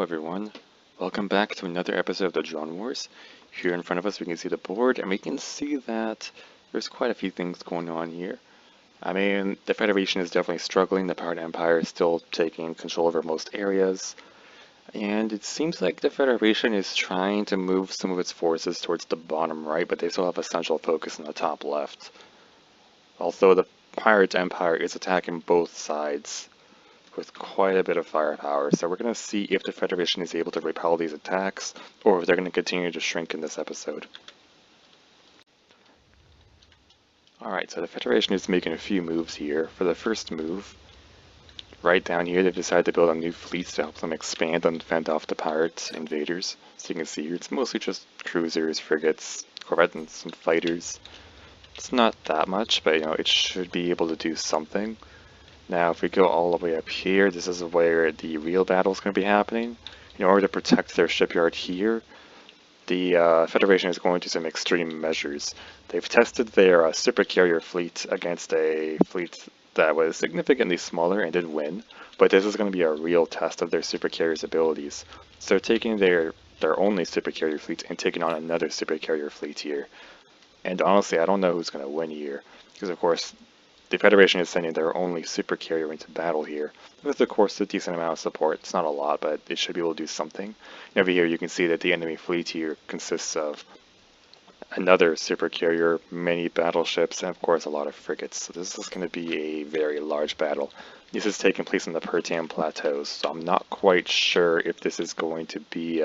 everyone, welcome back to another episode of the Drone Wars. Here in front of us we can see the board and we can see that there's quite a few things going on here. I mean, the Federation is definitely struggling, the Pirate Empire is still taking control over most areas, and it seems like the Federation is trying to move some of its forces towards the bottom right, but they still have a central focus in the top left. Although the Pirate Empire is attacking both sides with quite a bit of firepower, so we're going to see if the Federation is able to repel these attacks, or if they're going to continue to shrink in this episode. Alright, so the Federation is making a few moves here. For the first move, right down here, they've decided to build a new fleet to help them expand and fend off the pirate invaders. So you can see here, it's mostly just cruisers, frigates, corvettes, and some fighters. It's not that much, but it should be able to do something. Now, if we go all the way up here, this is where the real battle is going to be happening. In order to protect their shipyard here, the Federation is going to some extreme measures. They've tested their supercarrier fleet against a fleet that was significantly smaller and did win, but this is going to be a real test of their supercarrier's abilities. So they're taking their only supercarrier fleet and taking on another supercarrier fleet here. And honestly, I don't know who's going to win here, because of course, the Federation is sending their only supercarrier into battle here, with of course a decent amount of support. It's not a lot, but it should be able to do something. And over here you can see that the enemy fleet here consists of another supercarrier, many battleships, and of course a lot of frigates. So this is going to be a very large battle. This is taking place in the Pertam Plateaus, so I'm not quite sure if this is going to be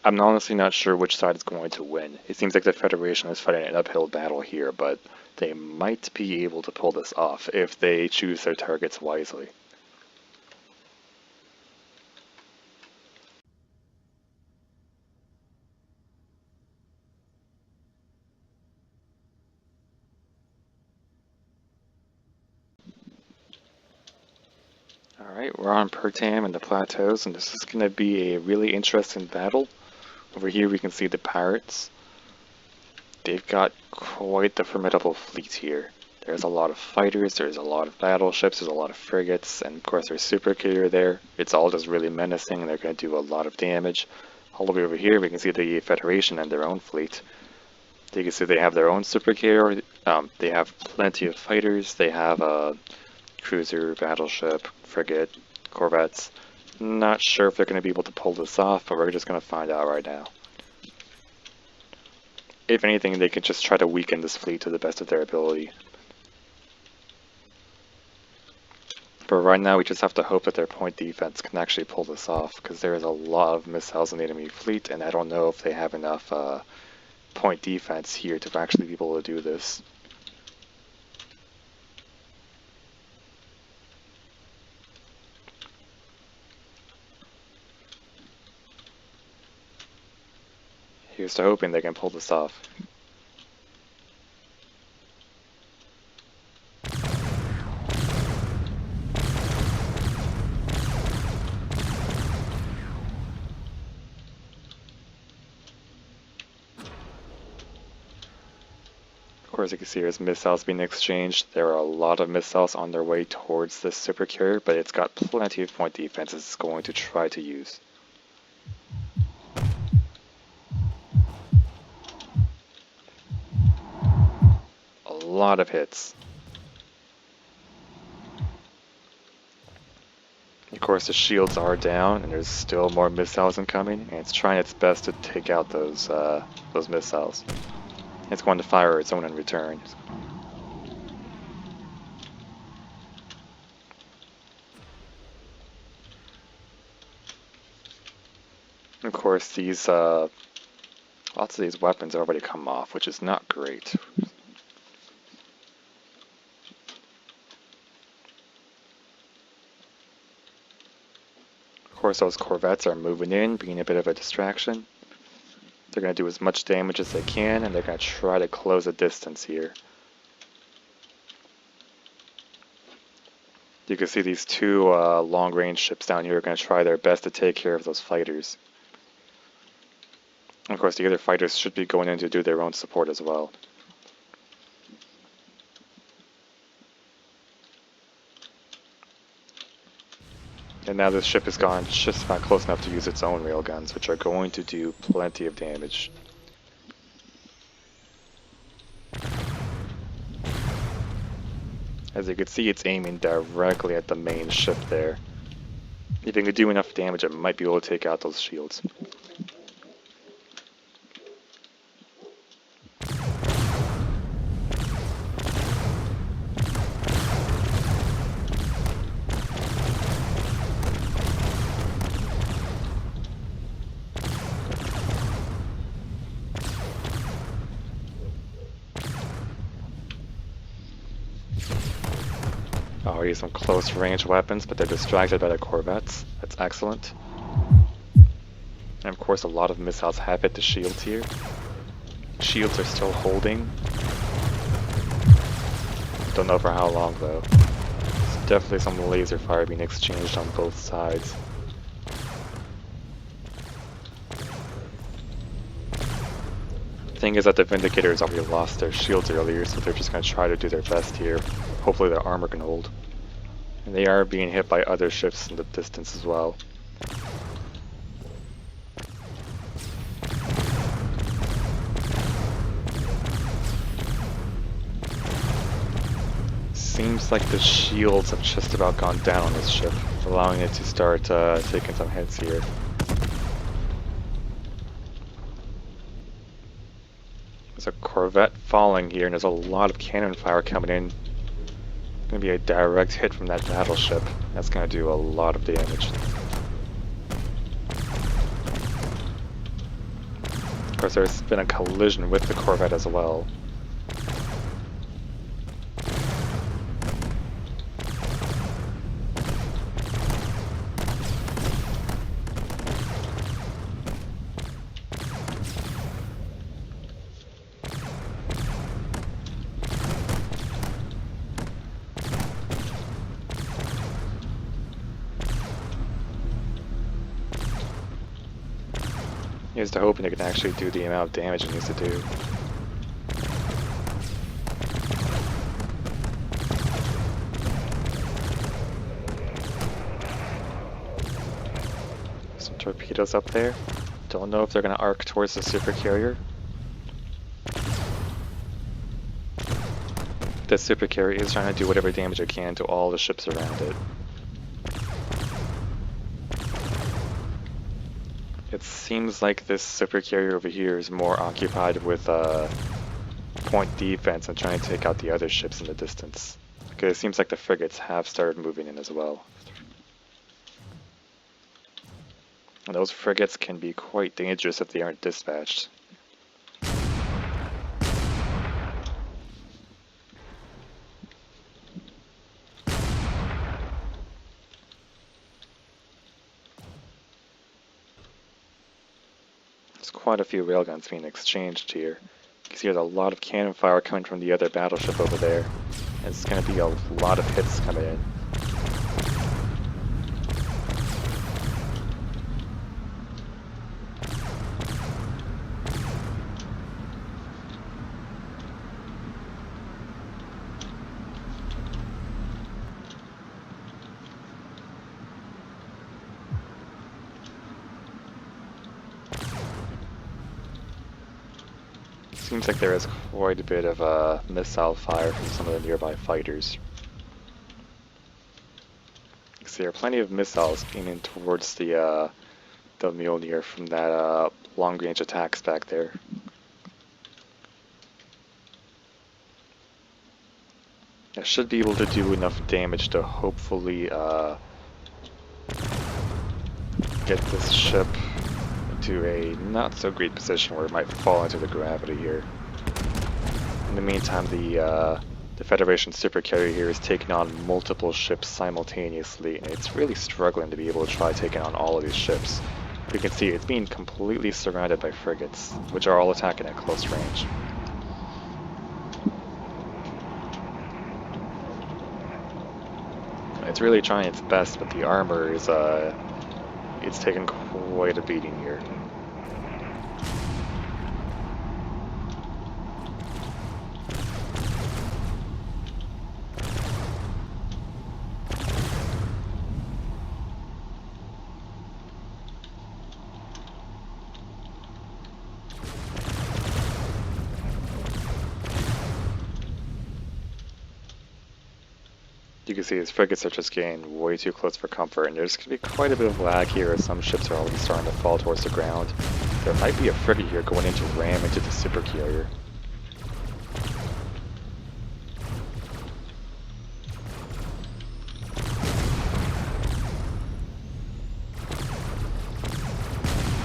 I'm honestly not sure which side is going to win. It seems like the Federation is fighting an uphill battle here, but they might be able to pull this off if they choose their targets wisely. Alright, we're on Pertam and the Plateaus, and this is going to be a really interesting battle. Over here we can see the pirates. They've got quite the formidable fleet here. There's a lot of fighters, there's a lot of battleships, there's a lot of frigates, and of course there's supercarrier there. It's all just really menacing, and they're going to do a lot of damage. All the way over here we can see the Federation and their own fleet. You can see they have their own supercarrier, they have plenty of fighters, they have a cruiser, battleship, frigate, corvettes. Not sure if they're going to be able to pull this off, but we're just going to find out right now. If anything, they could just try to weaken this fleet to the best of their ability. But right now we just have to hope that their point defense can actually pull this off, because there is a lot of missiles in the enemy fleet, and I don't know if they have enough point defense here to actually be able to do this. Here's to hoping they can pull this off. Of course, you can see there's missiles being exchanged. There are a lot of missiles on their way towards this supercarrier, but it's got plenty of point defense it's going to try to use. A lot of hits. Of course, the shields are down, and there's still more missiles incoming, and it's trying its best to take out those missiles. It's going to fire its own in return. Of course, these lots of these weapons already come off, which is not great. Of course, those corvettes are moving in, being a bit of a distraction. They're going to do as much damage as they can, and they're going to try to close a distance here. You can see these two long-range ships down here are going to try their best to take care of those fighters. And of course, the other fighters should be going in to do their own support as well. And now this ship has gone just about close enough to use its own railguns, which are going to do plenty of damage. As you can see, it's aiming directly at the main ship there. If it can do enough damage, it might be able to take out those shields. Already some close range weapons, but they're distracted by the corvettes. That's excellent. And of course a lot of missiles have hit the shields here. Shields are still holding. Don't know for how long though. There's definitely some laser fire being exchanged on both sides. Thing is that the Vindicators already lost their shields earlier, so they're just going to try to do their best here. Hopefully their armor can hold. And they are being hit by other ships in the distance as well. Seems like the shields have just about gone down on this ship, allowing it to start taking some hits here. There's a corvette falling here, and there's a lot of cannon fire coming in. Going to be a direct hit from that battleship. That's going to do a lot of damage. Of course, there's been a collision with the corvette as well. Here's to hoping it can actually do the amount of damage it needs to do. Some torpedoes up there. Don't know if they're going to arc towards the supercarrier. This supercarrier is trying to do whatever damage it can to all the ships around it. It seems like this supercarrier over here is more occupied with point defense and trying to take out the other ships in the distance. Because it seems like the frigates have started moving in as well. And those frigates can be quite dangerous if they aren't dispatched. Quite a few railguns being exchanged here. You can see there's a lot of cannon fire coming from the other battleship over there. And it's going to be a lot of hits coming in. Seems like there is quite a bit of missile fire from some of the nearby fighters. You see there are plenty of missiles aiming towards the Mjolnir from that long-range attacks back there. It should be able to do enough damage to hopefully get this ship to a not so great position where it might fall into the gravity here. In the meantime, the Federation supercarrier here is taking on multiple ships simultaneously, and it's really struggling to be able to try taking on all of these ships. You can see it's being completely surrounded by frigates, which are all attacking at close range. It's really trying its best, but the armor is it's taken quite a beating here. You can see his frigates are just getting way too close for comfort, and there's going to be quite a bit of lag here as some ships are already starting to fall towards the ground. There might be a frigate here going in to ram into the super carrier.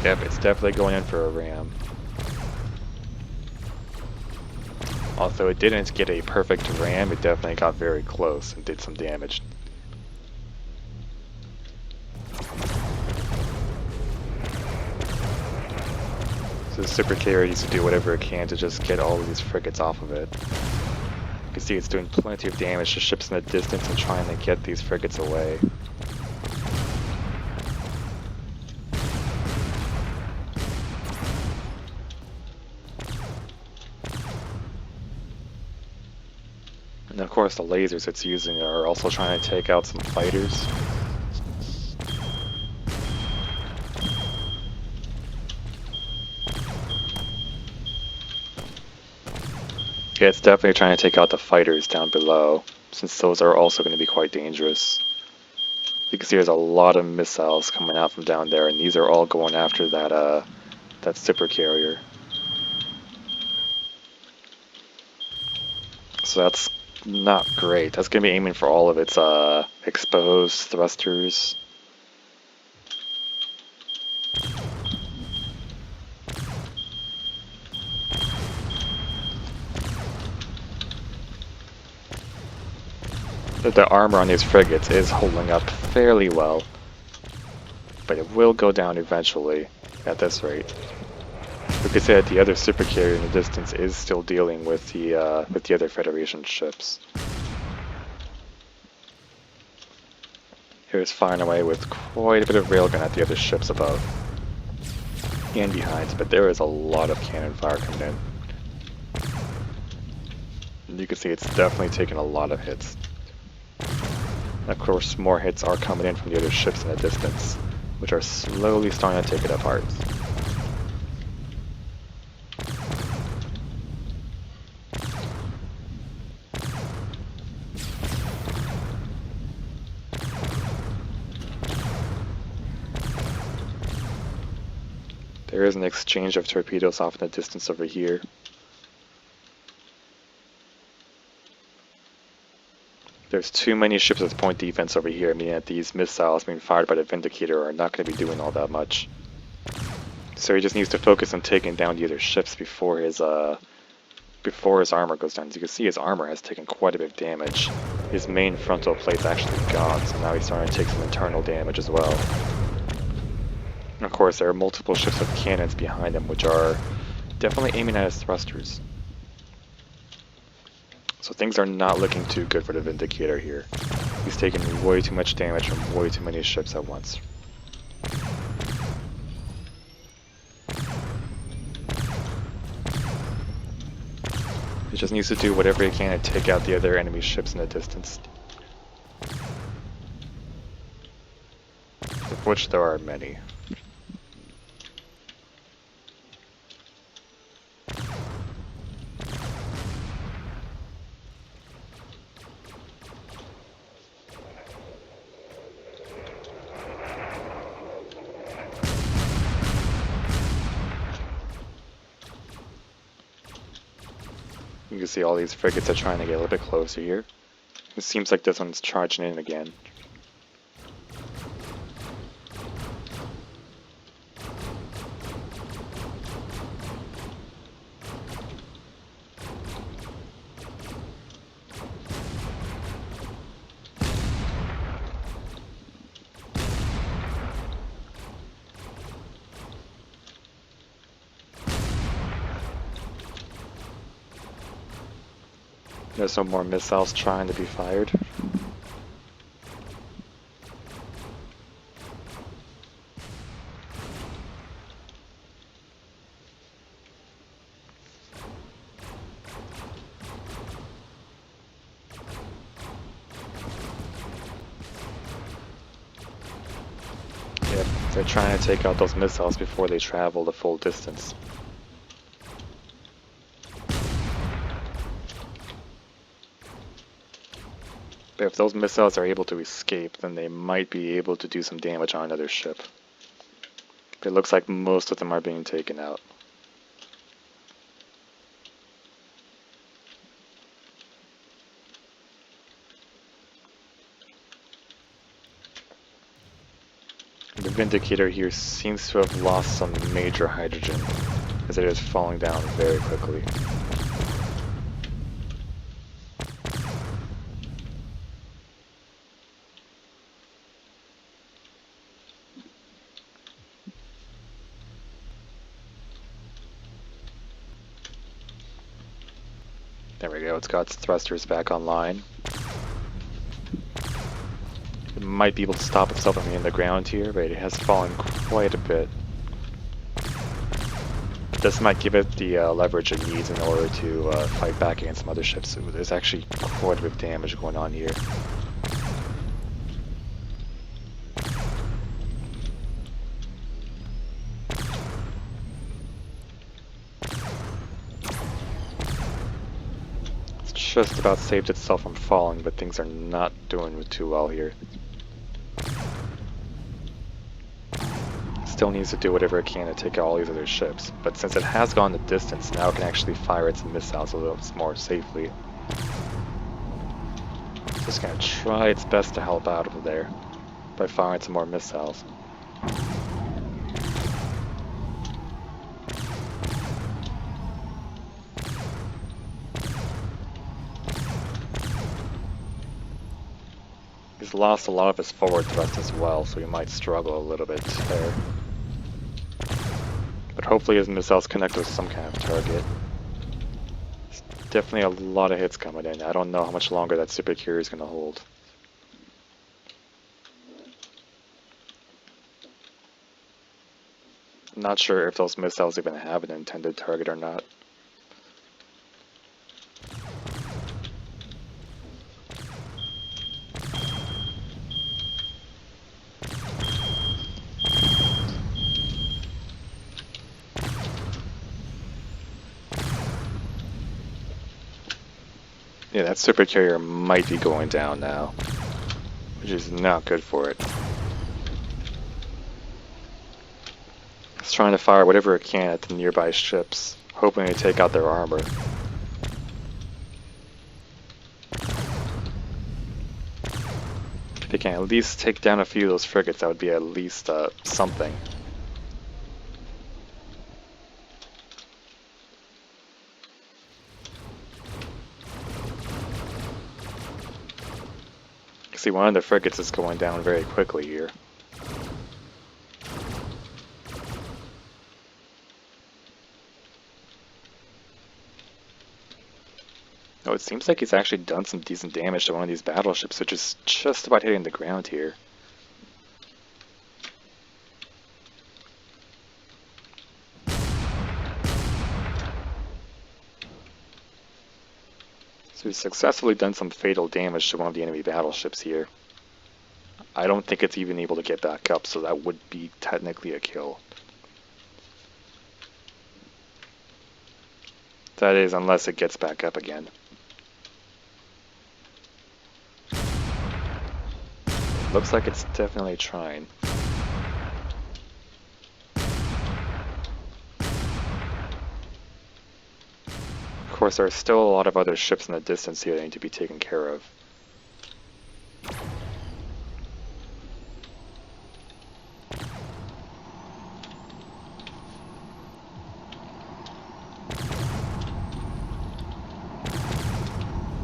Yep, it's definitely going in for a ram. Although it didn't get a perfect ram, it definitely got very close and did some damage. So the super carrier needs to do whatever it can to just get all of these frigates off of it. You can see it's doing plenty of damage to ships in the distance and trying to get these frigates away. And of course the lasers it's using are also trying to take out some fighters. Yeah, it's definitely trying to take out the fighters down below, since those are also going to be quite dangerous. You can see there's a lot of missiles coming out from down there, and these are all going after that super carrier. So that's not great. That's going to be aiming for all of its exposed thrusters. The armor on these frigates is holding up fairly well, but it will go down eventually at this rate. We could say that the other super carrier in the distance is still dealing with the other Federation ships. Here's firing away with quite a bit of railgun at the other ships above and behind, but there is a lot of cannon fire coming in. And you can see it's definitely taking a lot of hits. Of course, more hits are coming in from the other ships in the distance, which are slowly starting to take it apart. There is an exchange of torpedoes off in the distance over here. There's too many ships with point defense over here, meaning that these missiles being fired by the Vindicator are not going to be doing all that much. So he just needs to focus on taking down the other ships before his armor goes down. As you can see, his armor has taken quite a bit of damage. His main frontal plate's actually gone, so now he's starting to take some internal damage as well. And of course, there are multiple ships with cannons behind him, which are definitely aiming at his thrusters. So things are not looking too good for the Vindicator here. He's taking way too much damage from way too many ships at once. He just needs to do whatever he can to take out the other enemy ships in the distance. Of which there are many. You can see all these frigates are trying to get a little bit closer here. It seems like this one's charging in again. There's some more missiles trying to be fired. Yep, they're trying to take out those missiles before they travel the full distance. But if those missiles are able to escape, then they might be able to do some damage on another ship. But it looks like most of them are being taken out. The Vindicator here seems to have lost some major hydrogen, as it is falling down very quickly. There we go, it's got its thrusters back online. It might be able to stop itself from hitting the ground here, but it has fallen quite a bit. This might give it the leverage it needs in order to fight back against some other ships. So there's actually quite a bit of damage going on here. It's just about saved itself from falling, but things are not doing too well here. Still needs to do whatever it can to take out all these other ships, but since it has gone the distance, now it can actually fire its missiles a little more safely. Just gonna try its best to help out over there by firing some more missiles. He's lost a lot of his forward thrust as well, so he might struggle a little bit there. But hopefully his missiles connect with some kind of target. There's definitely a lot of hits coming in. I don't know how much longer that super carrier is going to hold. I'm not sure if those missiles even have an intended target or not. Yeah, that super carrier might be going down now, which is not good for it. It's trying to fire whatever it can at the nearby ships, hoping to take out their armor. If they can at least take down a few of those frigates, that would be at least something. See, one of the frigates is going down very quickly here. Oh, it seems like he's actually done some decent damage to one of these battleships, which is just about hitting the ground here. So he's successfully done some fatal damage to one of the enemy battleships here. I don't think it's even able to get back up, so that would be technically a kill. That is, unless it gets back up again. It looks like it's definitely trying. Of course, there are still a lot of other ships in the distance here that need to be taken care of.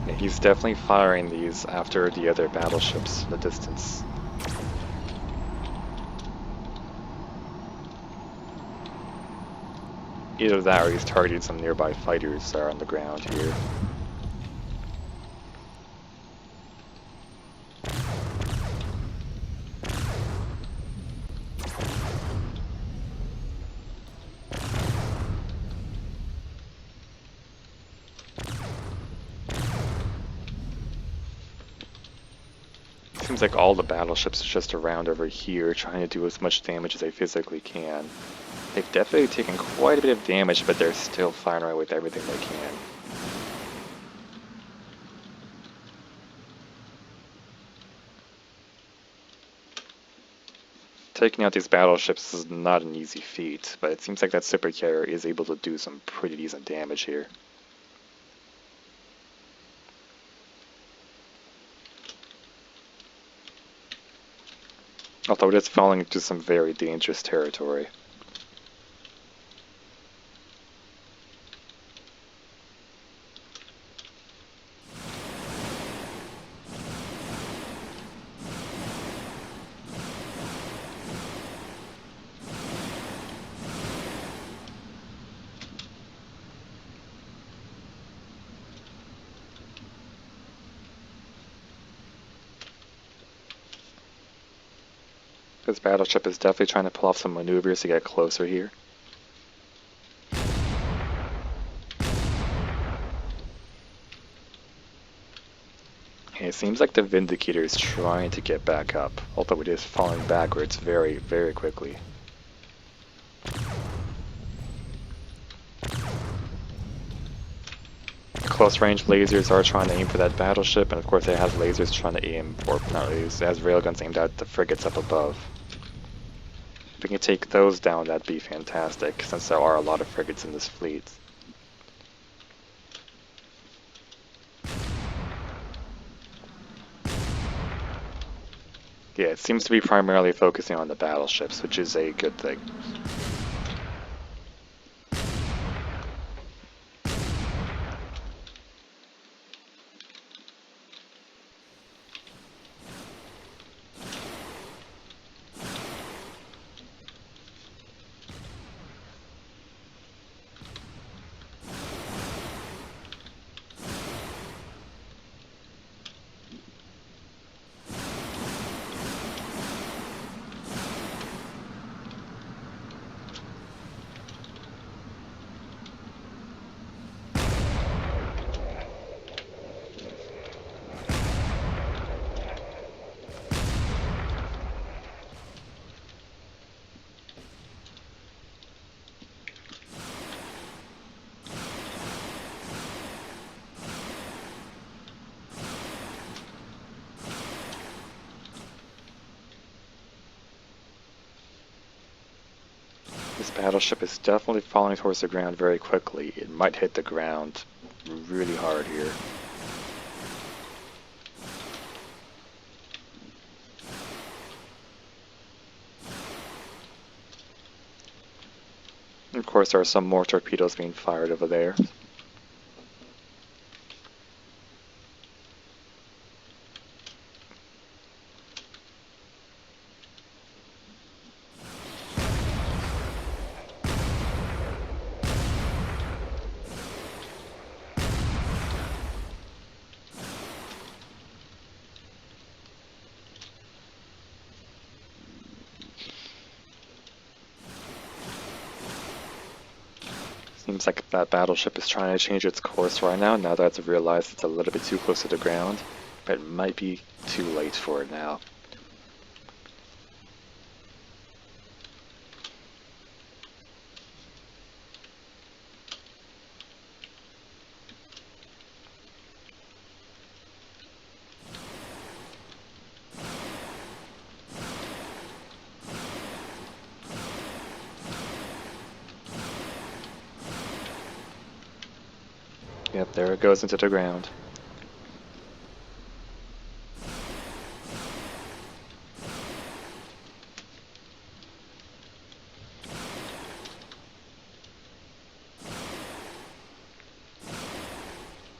Yeah, he's definitely firing these after the other battleships in the distance. Either that or he's targeting some nearby fighters that are on the ground here. Seems like all the battleships are just around over here trying to do as much damage as they physically can. They've definitely taken quite a bit of damage, but they're still firing away with everything they can. Taking out these battleships is not an easy feat, but it seems like that supercarrier is able to do some pretty decent damage here. Although it is falling into some very dangerous territory. This battleship is definitely trying to pull off some maneuvers to get closer here. And it seems like the Vindicator is trying to get back up, although it is falling backwards very, very quickly. Close-range lasers are trying to aim for that battleship, and of course it has lasers trying to aim, or not lasers, it has railguns aimed at the frigates up above. If we can take those down, that'd be fantastic, since there are a lot of frigates in this fleet. Yeah, it seems to be primarily focusing on the battleships, which is a good thing. This battleship is definitely falling towards the ground very quickly. It might hit the ground really hard here. Of course, there are some more torpedoes being fired over there. Seems like that battleship is trying to change its course right now that it's realized it's a little bit too close to the ground, but it might be too late for it now. Yep, there it goes into the ground.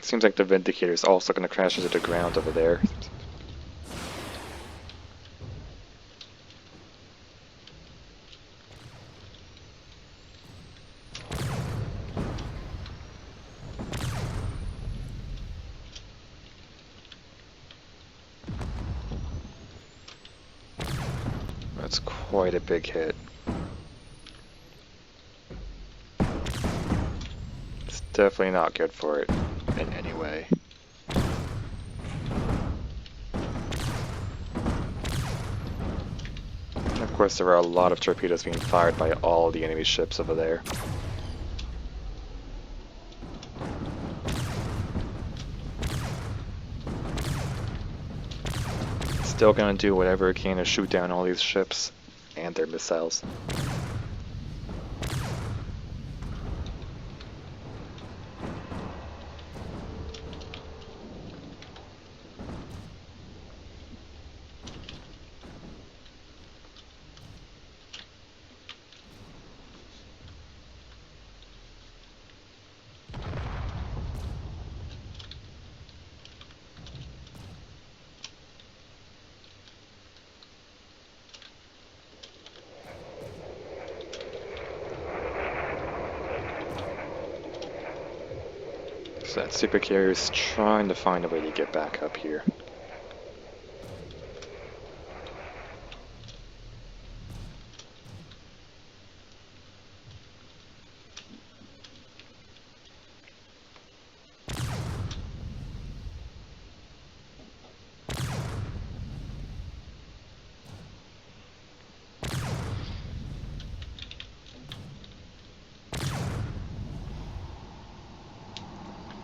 Seems like the Vindicator is also going to crash into the ground over there. That's quite a big hit. It's definitely not good for it in any way. And of course, there are a lot of torpedoes being fired by all the enemy ships over there. Still gonna do whatever it can to shoot down all these ships, and their missiles. So that supercarrier is trying to find a way to get back up here.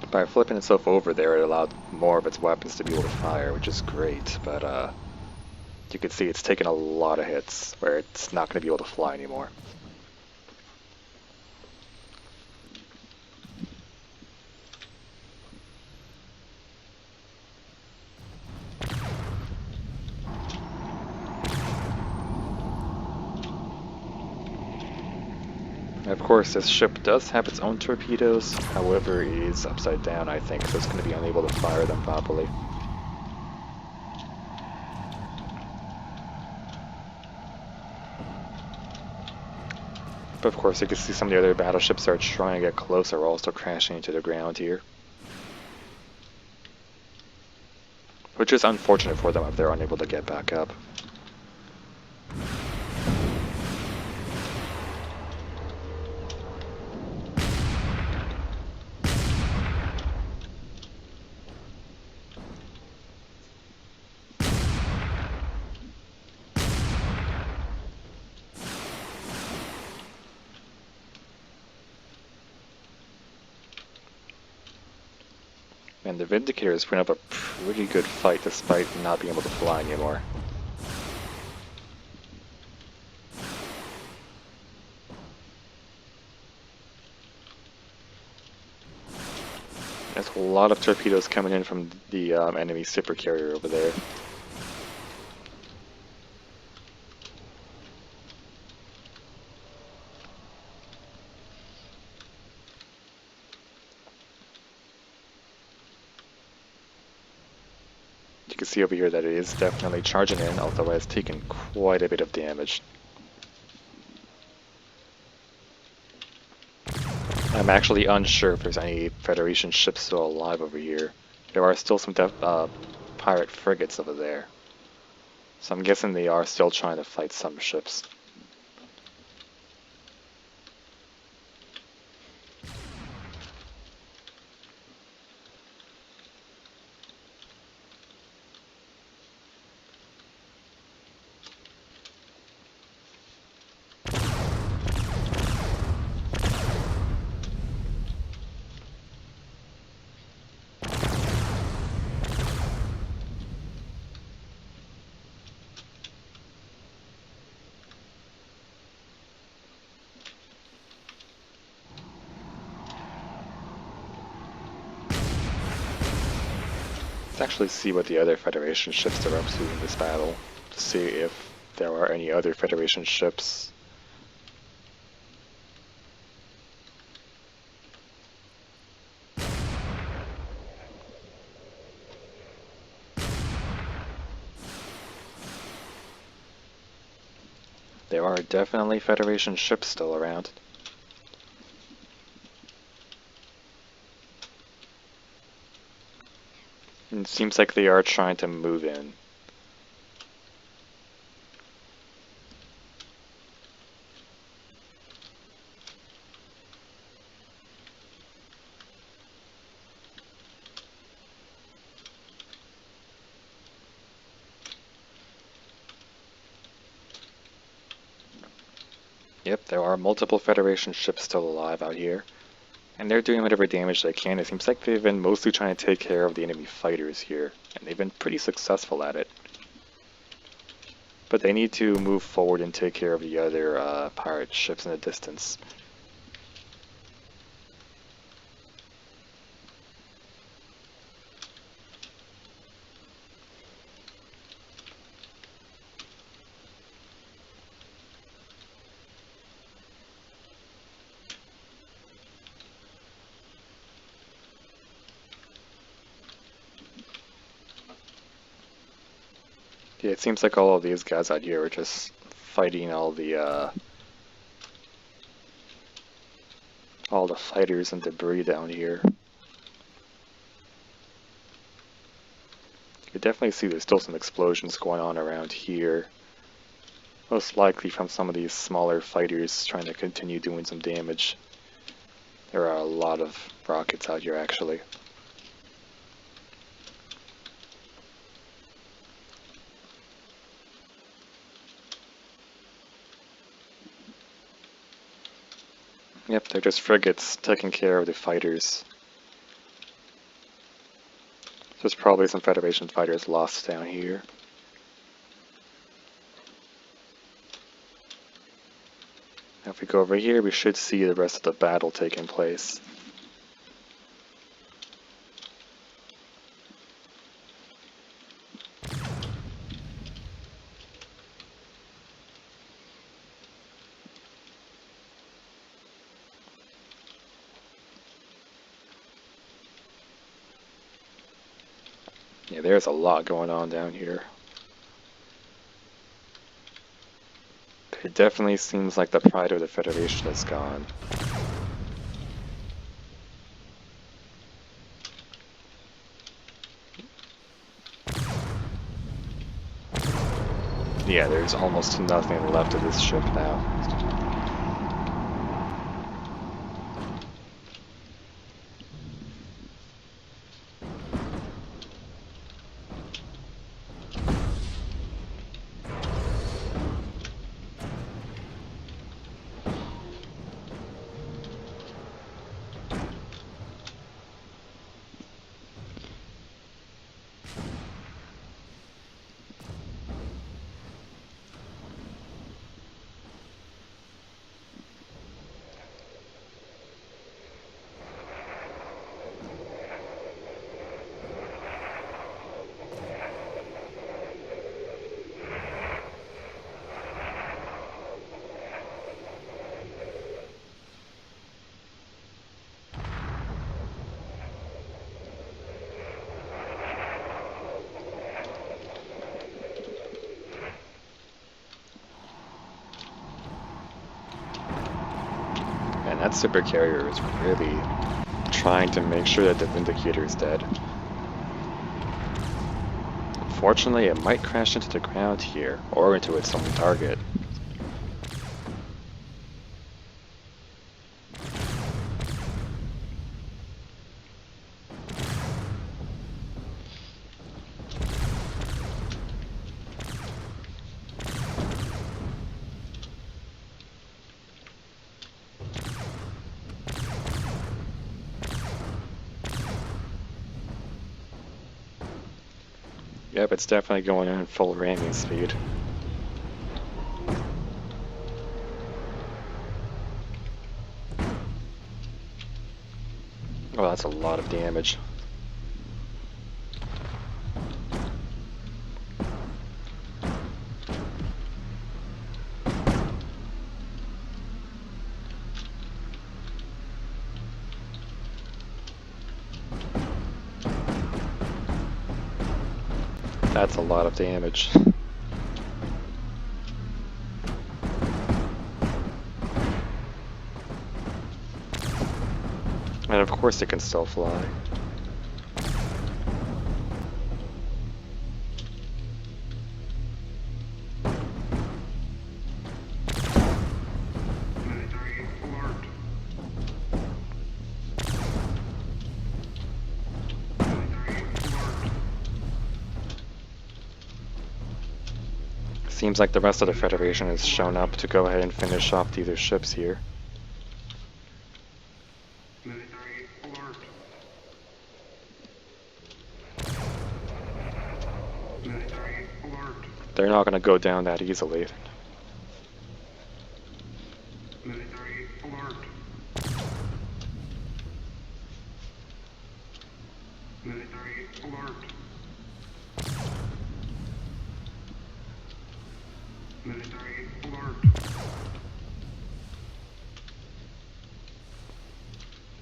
By flipping itself over there, it allowed more of its weapons to be able to fire, which is great, but you can see it's taken a lot of hits where it's not going to be able to fly anymore. Of course, this ship does have its own torpedoes, however it is upside down, I think, so it's going to be unable to fire them properly. But of course, you can see some of the other battleships are trying to get closer, also crashing into the ground here. Which is unfortunate for them if they're unable to get back up. And the Vindicators put up a pretty good fight despite not being able to fly anymore. There's a lot of torpedoes coming in from the enemy supercarrier over there. You can see over here that it is definitely charging in, although it has taken quite a bit of damage. I'm actually unsure if there's any Federation ships still alive over here. There are still some pirate frigates over there. So I'm guessing they are still trying to fight some ships. Let's actually see what the other Federation ships are up to in this battle, to see if there are any other Federation ships. There are definitely Federation ships still around. And it seems like they are trying to move in. Yep, there are multiple Federation ships still alive out here. And they're doing whatever damage they can. It seems like they've been mostly trying to take care of the enemy fighters here. And they've been pretty successful at it. But they need to move forward and take care of the other pirate ships in the distance. Yeah, it seems like all of these guys out here are just fighting all the fighters and debris down here. You definitely see there's still some explosions going on around here. Most likely from some of these smaller fighters trying to continue doing some damage. There are a lot of rockets out here actually. Yep, they're just frigates taking care of the fighters. There's probably some Federation fighters lost down here. Now if we go over here, we should see the rest of the battle taking place. Yeah, there's a lot going on down here. It definitely seems like the pride of the Federation is gone. Yeah, there's almost nothing left of this ship now. And that super carrier is really trying to make sure that the Vindicator is dead. Unfortunately, it might crash into the ground here, or into its own target. Yep, it's definitely going in full ramming speed. Oh, that's a lot of damage. That's a lot of damage. And of course it can still fly. Seems like the rest of the Federation has shown up to go ahead and finish off the other ships here. Military alert. Military alert. They're not going to go down that easily. Military alert. Military alert. Military alert.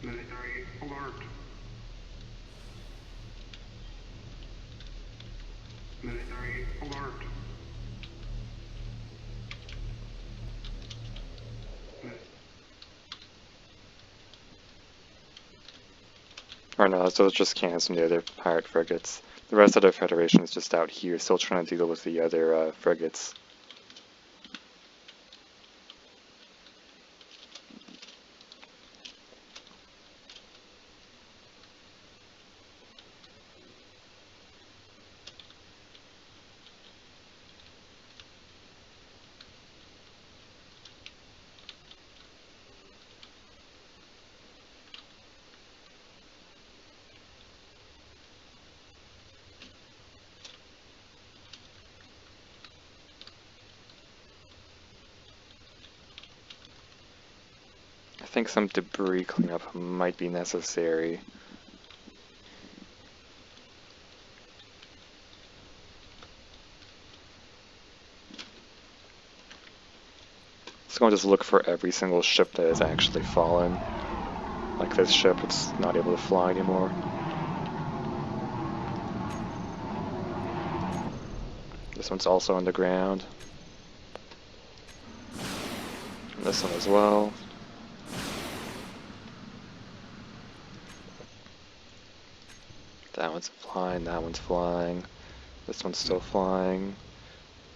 Military alert. Military alert. Or no, so it's just canceling the other pirate frigates. The rest of the Federation is just out here, still trying to deal with the other frigates. I think some debris cleanup might be necessary. Let's go and just look for every single ship that has actually fallen. Like this ship, it's not able to fly anymore. This one's also on the ground. And this one as well. That one's flying, that one's flying. This one's still flying.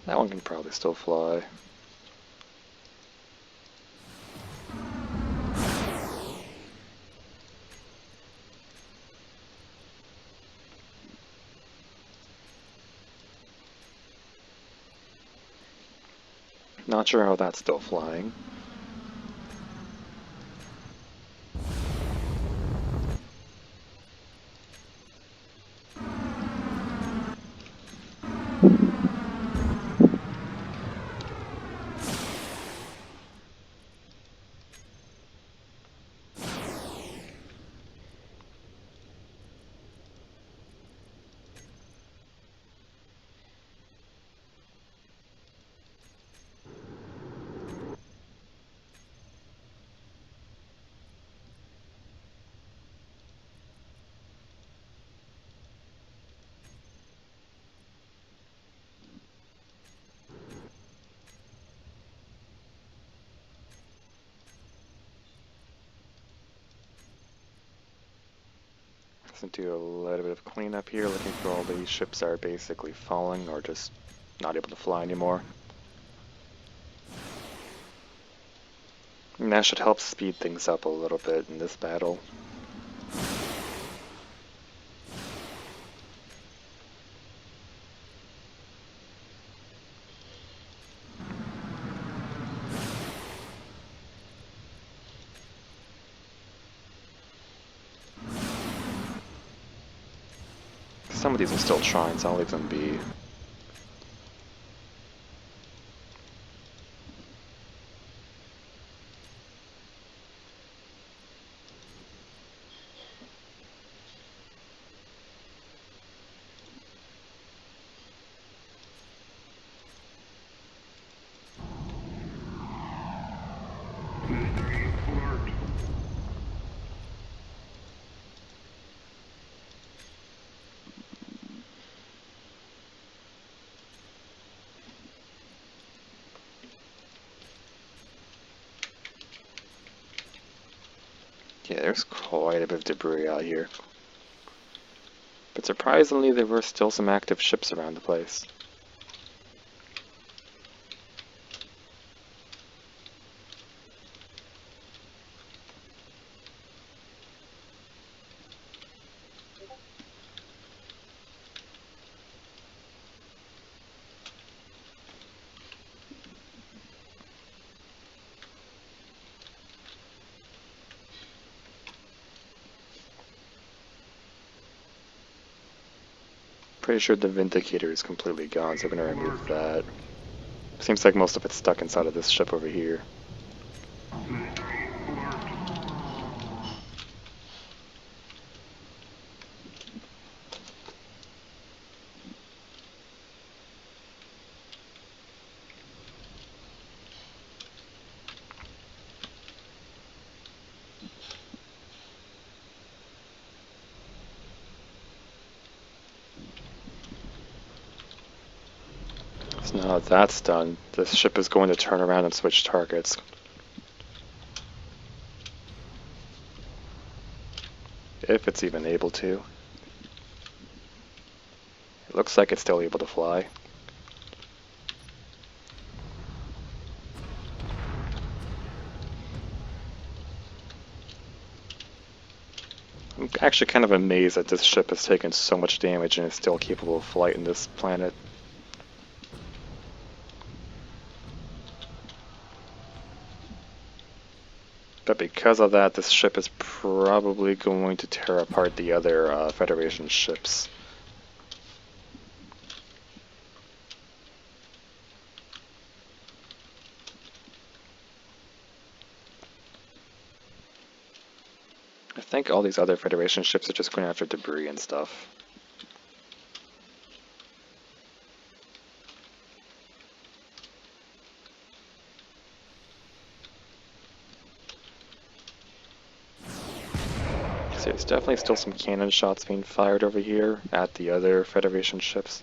That one can probably still fly. Not sure how that's still flying. Let's do a little bit of cleanup here, looking for all these ships that are basically falling or just not able to fly anymore. And that should help speed things up a little bit in this battle. Some of these are still trying, so I'll leave them be. Military alert. Yeah, there's quite a bit of debris out here. But surprisingly, there were still some active ships around the place. pretty sure the Vindicator is completely gone, so I'm gonna remove that. Seems like most of it's stuck inside of this ship over here. Military alert. So now that that's done, this ship is going to turn around and switch targets. If it's even able to. It looks like it's still able to fly. I'm actually kind of amazed that this ship has taken so much damage and is still capable of flight in this planet. But because of that, this ship is probably going to tear apart the other Federation ships. I think all these other Federation ships are just going after debris and stuff. So there's definitely still some cannon shots being fired over here at the other Federation ships.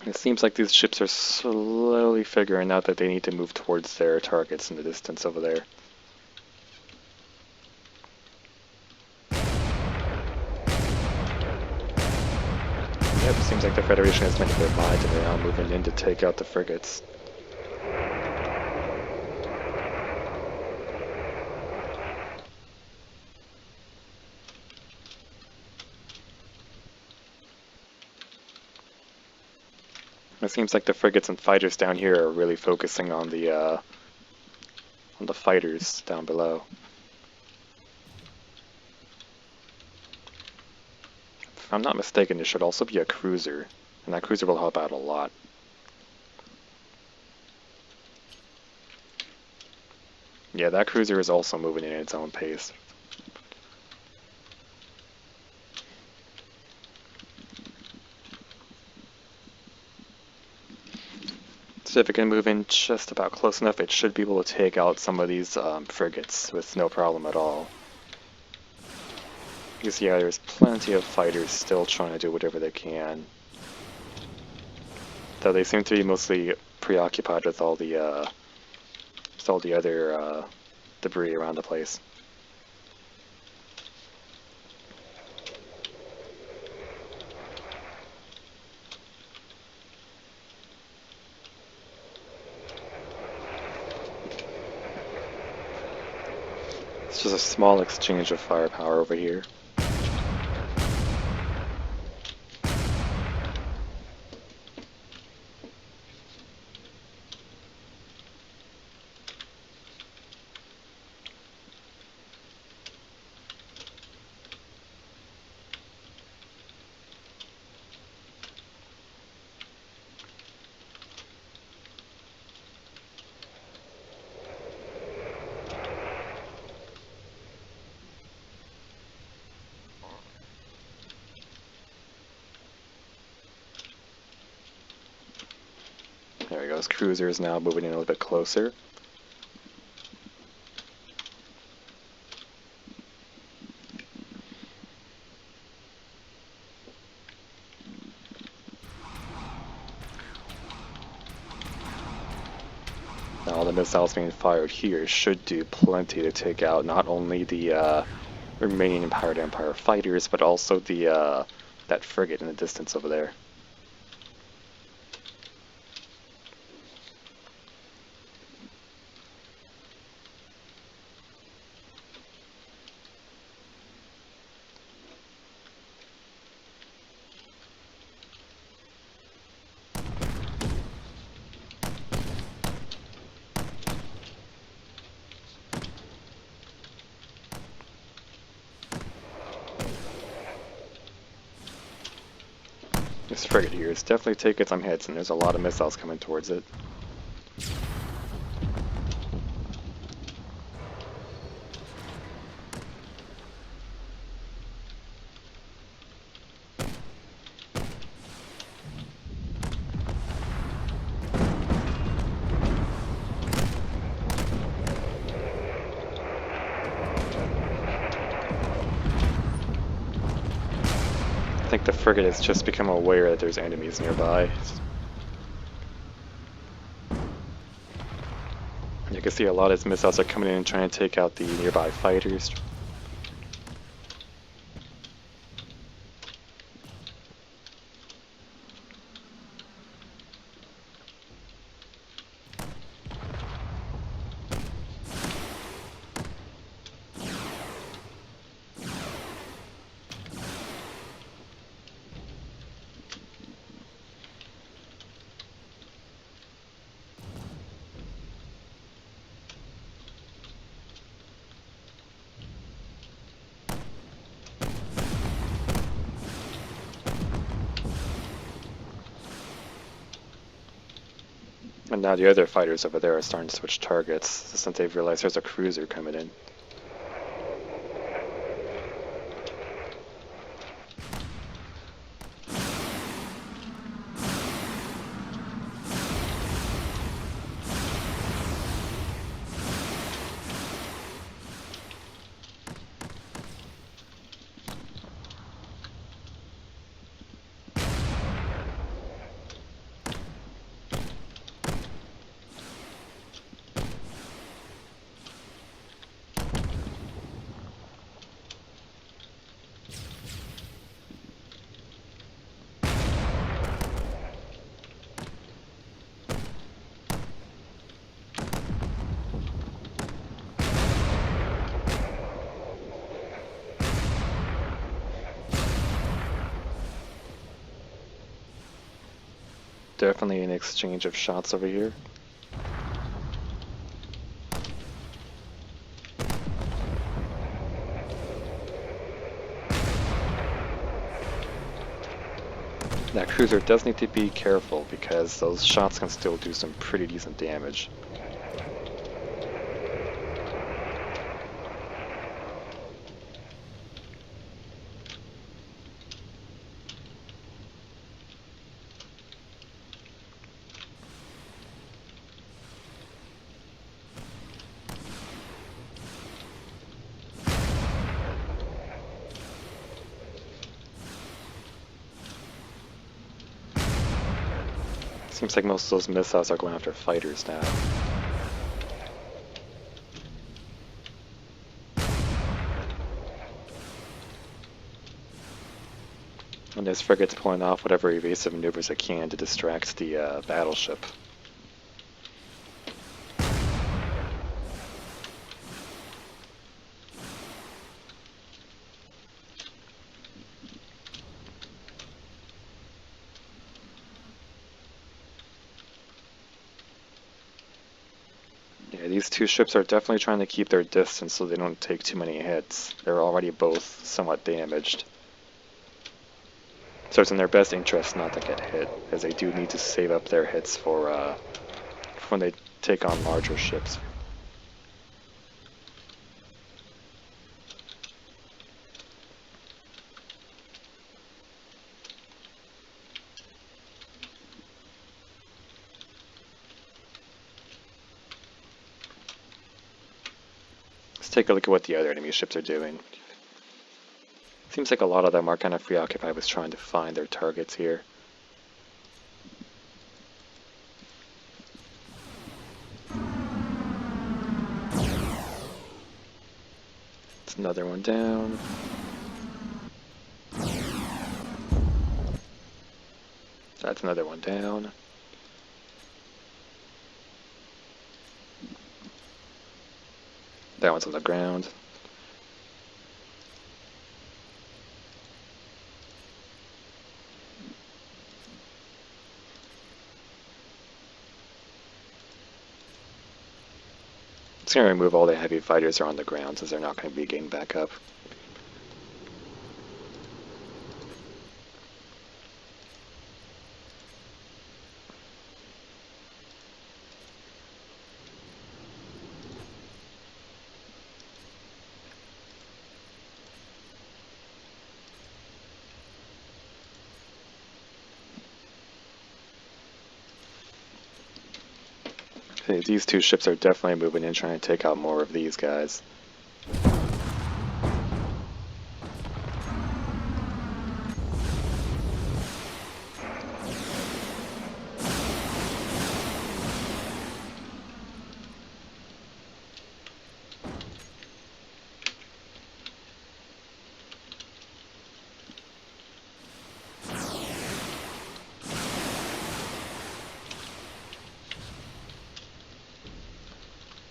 It seems like these ships are slowly figuring out that they need to move towards their targets in the distance over there. Yep, seems like the Federation has made up their mind and they're now moving in to take out the frigates. It seems like the frigates and fighters down here are really focusing on the fighters down below. If I'm not mistaken, there should also be a cruiser, and that cruiser will help out a lot. Yeah, that cruiser is also moving in its own pace. So if it can move in just about close enough, it should be able to take out some of these frigates with no problem at all. Because yeah, there's plenty of fighters still trying to do whatever they can. Though they seem to be mostly preoccupied with all the other debris around the place. It's just a small exchange of firepower over here. There he goes. Cruiser is now moving in a little bit closer. Now all the missiles being fired here should do plenty to take out not only the remaining Empowered Empire fighters, but also the that frigate in the distance over there. frigate here is definitely taking some hits, and there's a lot of missiles coming towards it. I think the frigate has just become aware that there's enemies nearby. You can see a lot of his missiles are coming in and trying to take out the nearby fighters. And now the other fighters over there are starting to switch targets since they've realized there's a cruiser coming in. Definitely an exchange of shots over here. That cruiser does need to be careful because those shots can still do some pretty decent damage. Seems like most of those missiles are going after fighters now. And this frigate's pulling off whatever evasive maneuvers it can to distract the battleship. Yeah, these two ships are definitely trying to keep their distance so they don't take too many hits. They're already both somewhat damaged. So it's in their best interest not to get hit, as they do need to save up their hits for when they take on larger ships. Let's take a look at what the other enemy ships are doing. Seems like a lot of them are kind of preoccupied with trying to find their targets here. It's another one down. That's another one down. That one's on the ground. It's going to remove all the heavy fighters that are on the ground since they're not going to be getting back up. These two ships are definitely moving in, trying to take out more of these guys.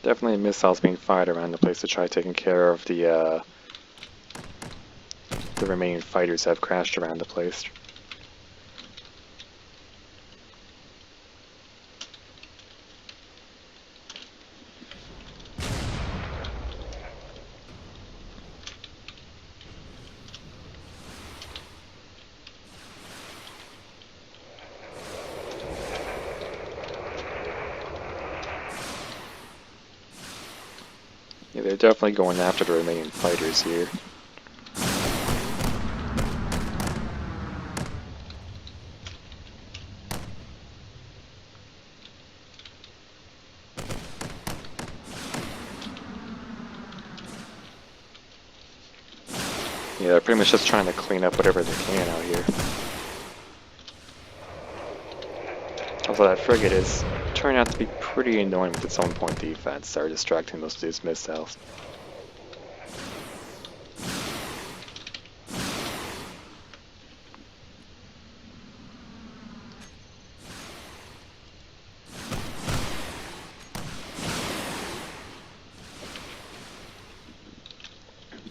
Definitely missiles being fired around the place to try taking care of the remaining fighters that have crashed around the place. Yeah, they're definitely going after the remaining fighters here. Yeah, they're pretty much just trying to clean up whatever they can out here. Also, that frigate is turning out to be pretty annoying with its own point defense. They're distracting most of these missiles.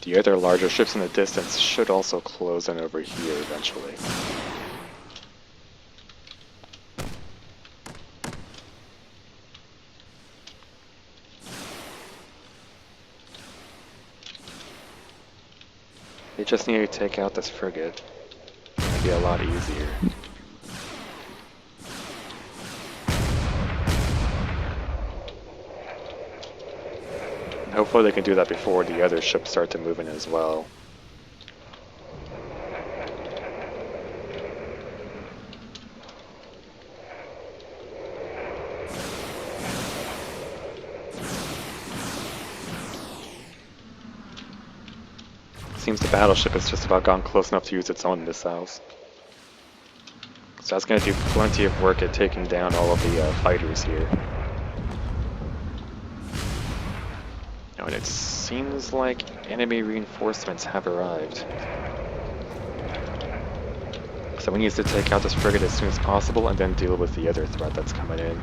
The other larger ships in the distance should also close in over here eventually. They just need to take out this frigate. It'll be a lot easier. Hopefully they can do that before the other ships start to move in as well. Seems the battleship has just about gone close enough to use its own missiles. So that's going to do plenty of work at taking down all of the fighters here. Oh, and it seems like enemy reinforcements have arrived. So we need to take out this frigate as soon as possible and then deal with the other threat that's coming in.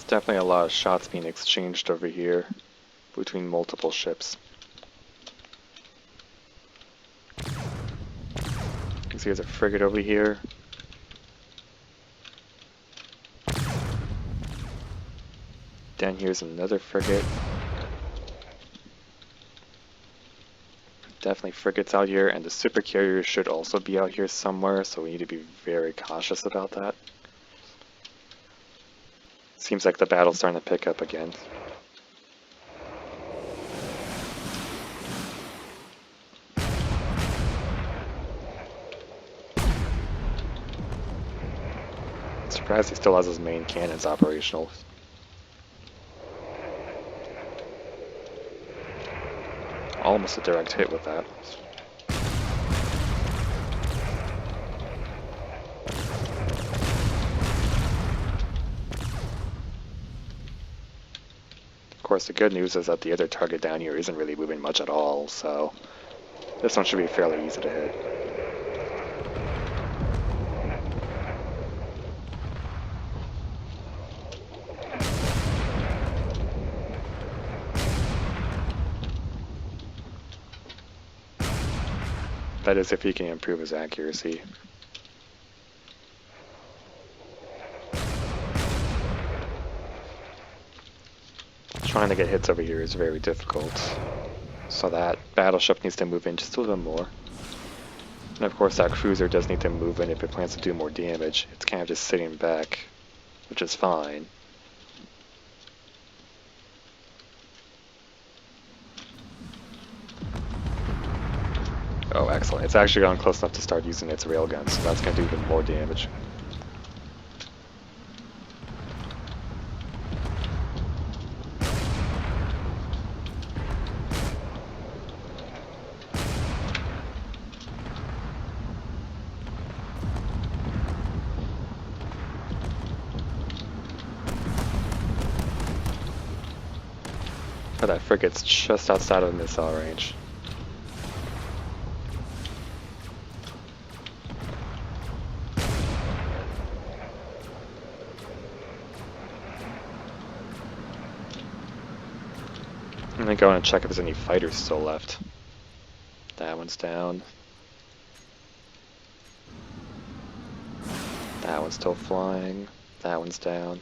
Definitely a lot of shots being exchanged over here between multiple ships. You can see there's a frigate over here. Down here's another frigate. Definitely frigates out here, and the supercarriers should also be out here somewhere, so we need to be very cautious about that. Seems like the battle's starting to pick up again. Surprised he still has his main cannons operational. Almost a direct hit with that. Of course, the good news is that the other target down here isn't really moving much at all, so this one should be fairly easy to hit. That is if he can improve his accuracy. trying to get hits over here is very difficult. So that battleship needs to move in just a little bit more. And of course that cruiser does need to move in if it plans to do more damage. It's kind of just sitting back, which is fine. Oh, excellent. It's actually gone close enough to start using its railguns, so that's going to do even more damage. But that frigate's just outside of missile range. I'm gonna go in and check if there's any fighters still left. That one's down. That one's still flying. That one's down.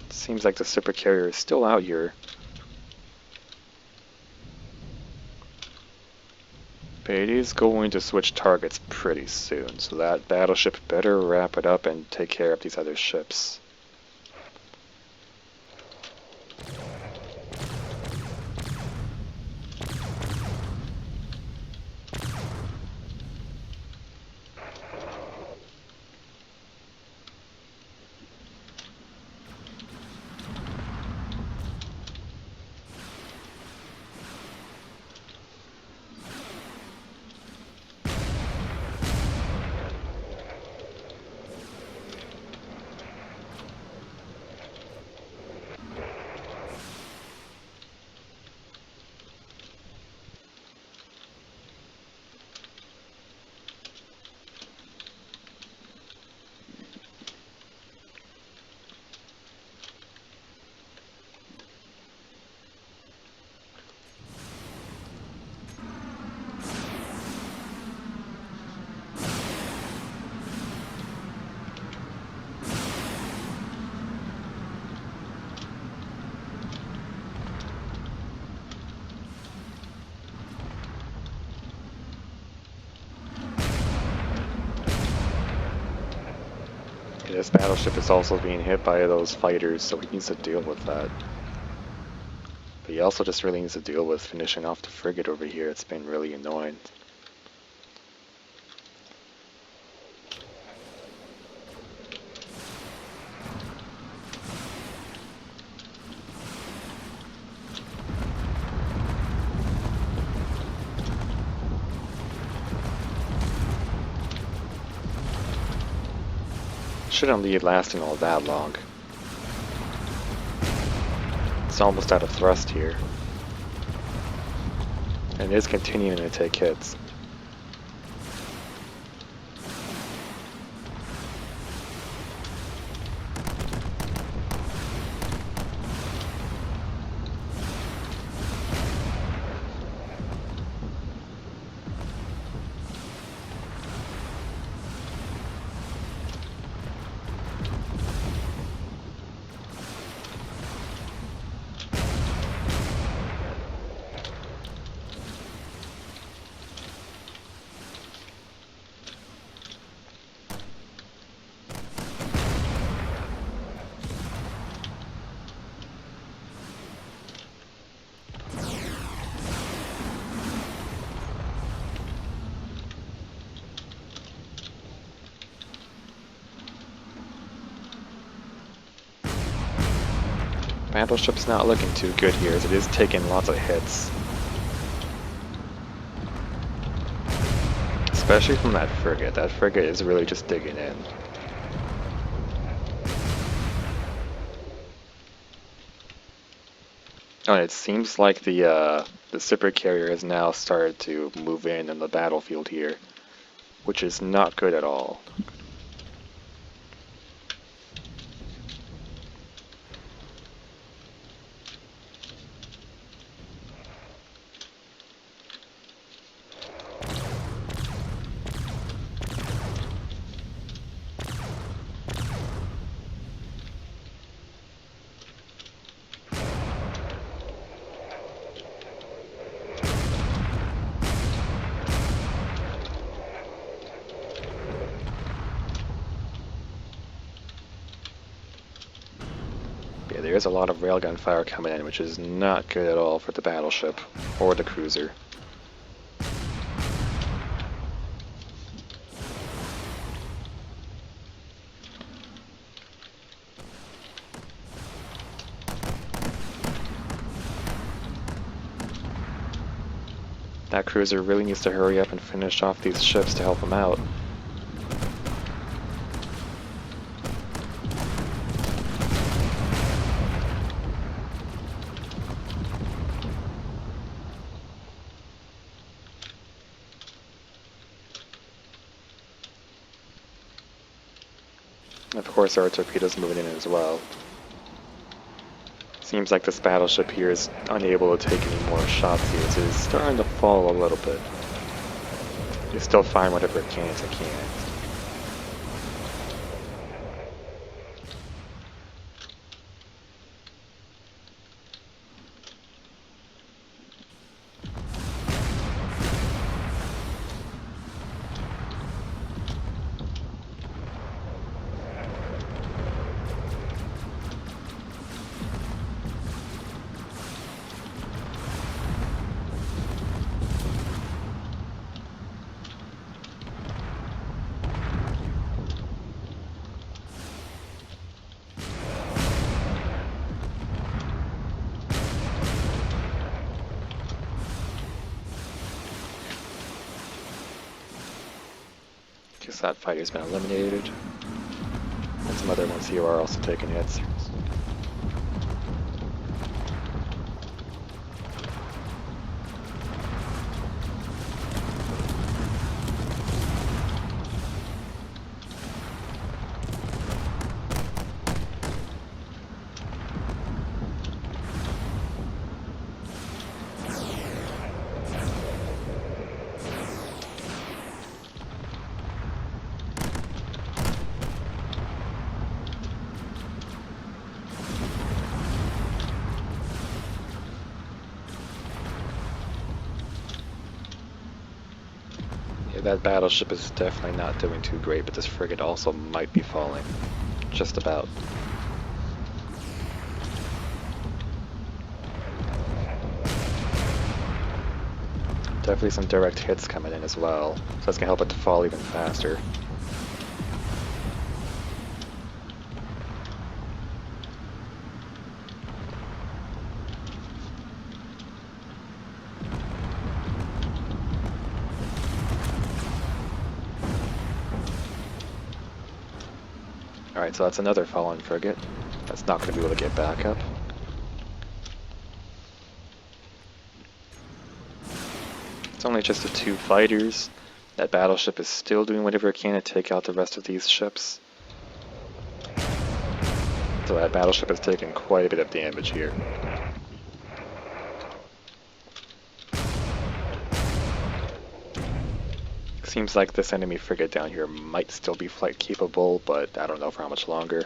Seems like the supercarrier is still out here. But it is going to switch targets pretty soon, so that battleship better wrap it up and take care of these other ships. This battleship is also being hit by those fighters, so he needs to deal with that. But he also just really needs to deal with finishing off the frigate over here. It's been really annoying. Shouldn't be lasting all that long. It's almost out of thrust here. And it is continuing to take hits. Battleship's not looking too good here, as it is taking lots of hits. Especially from that frigate. That frigate is really just digging in. Oh, and it seems like the supercarrier has now started to move in the battlefield here, which is not good at all. is a lot of railgun fire coming in, which is not good at all for the battleship or the cruiser. That cruiser really needs to hurry up and finish off these ships to help them out. Of course, there are torpedoes moving in as well. Seems like this battleship here is unable to take any more shots here, so it's starting to fall a little bit. You still find whatever it can. Guess that fighter's been eliminated. And some other ones here are also taking hits. That battleship is definitely not doing too great, but this frigate also might be falling. Just about. Definitely some direct hits coming in as well, so that's going to help it to fall even faster. Alright, so that's another fallen frigate. That's not going to be able to get back up. It's only just the 2 fighters. That battleship is still doing whatever it can to take out the rest of these ships. So that battleship has taken quite a bit of damage here. Seems like this enemy frigate down here might still be flight capable, but I don't know for how much longer.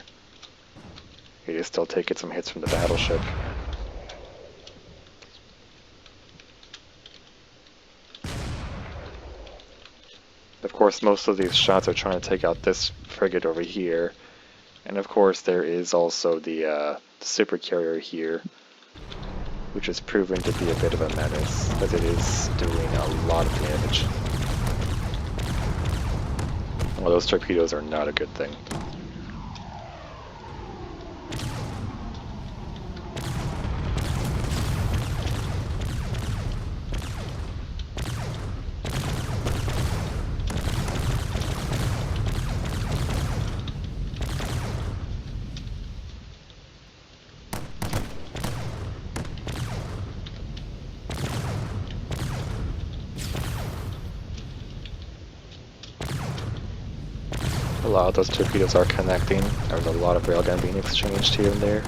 It is still taking some hits from the battleship. Of course, most of these shots are trying to take out this frigate over here. And of course, there is also the supercarrier here, which is proven to be a bit of a menace, as it is doing a lot of damage. Well, those torpedoes are not a good thing. A lot of those torpedoes are connecting. There's a lot of railgun being exchanged here and there.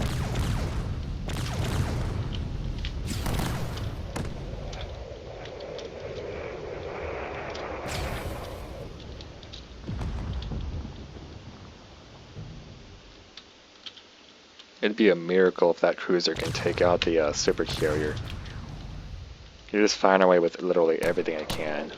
It'd be a miracle if that cruiser can take out the supercarrier. You're just firing away with literally everything it can.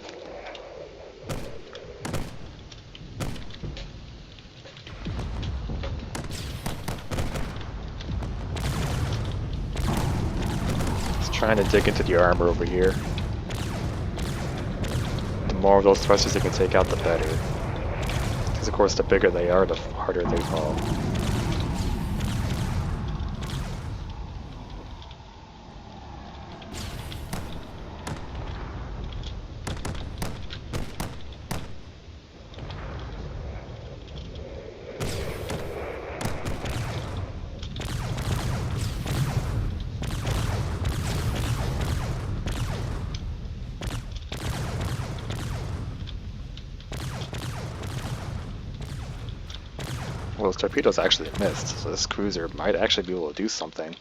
trying to dig into the armor over here. The more of those thrusters they can take out, the better. Because of course, the bigger they are, the harder they fall. Well, those torpedoes actually missed, so this cruiser might actually be able to do something.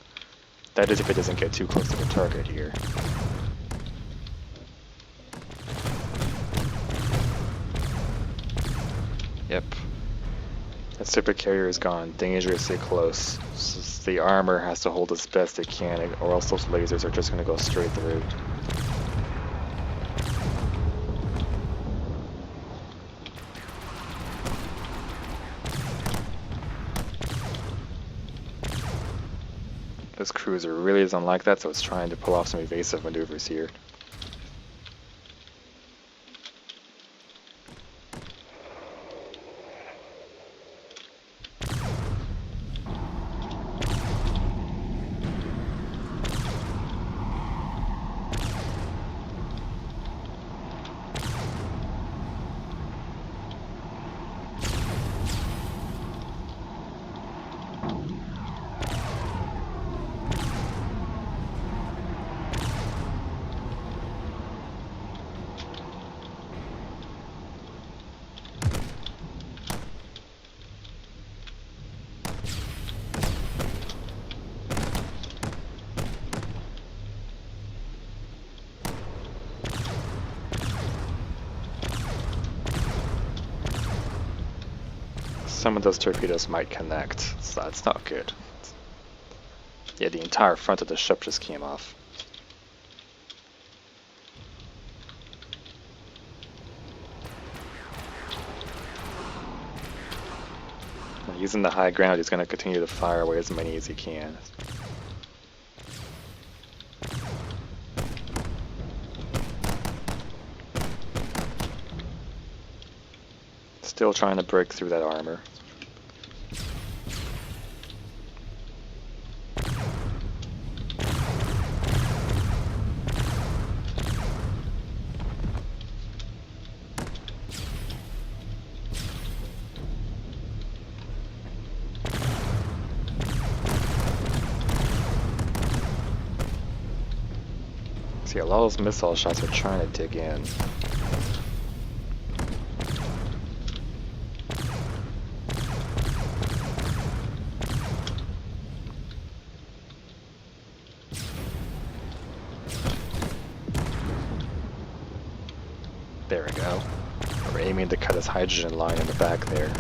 That is if it doesn't get too close to the target here. Yep. That supercarrier has gone dangerously close. So the armor has to hold as best it can, or else those lasers are just going to go straight through. This cruiser really isn't like that, so it's trying to pull off some evasive maneuvers here. Some of those torpedoes might connect, so that's not good. Yeah, the entire front of the ship just came off. Now, using the high ground, he's going to continue to fire away as many as he can. Still trying to break through that armor. See, a lot of those missile shots are trying to dig in. There we go. We're aiming to cut his hydrogen line in the back there.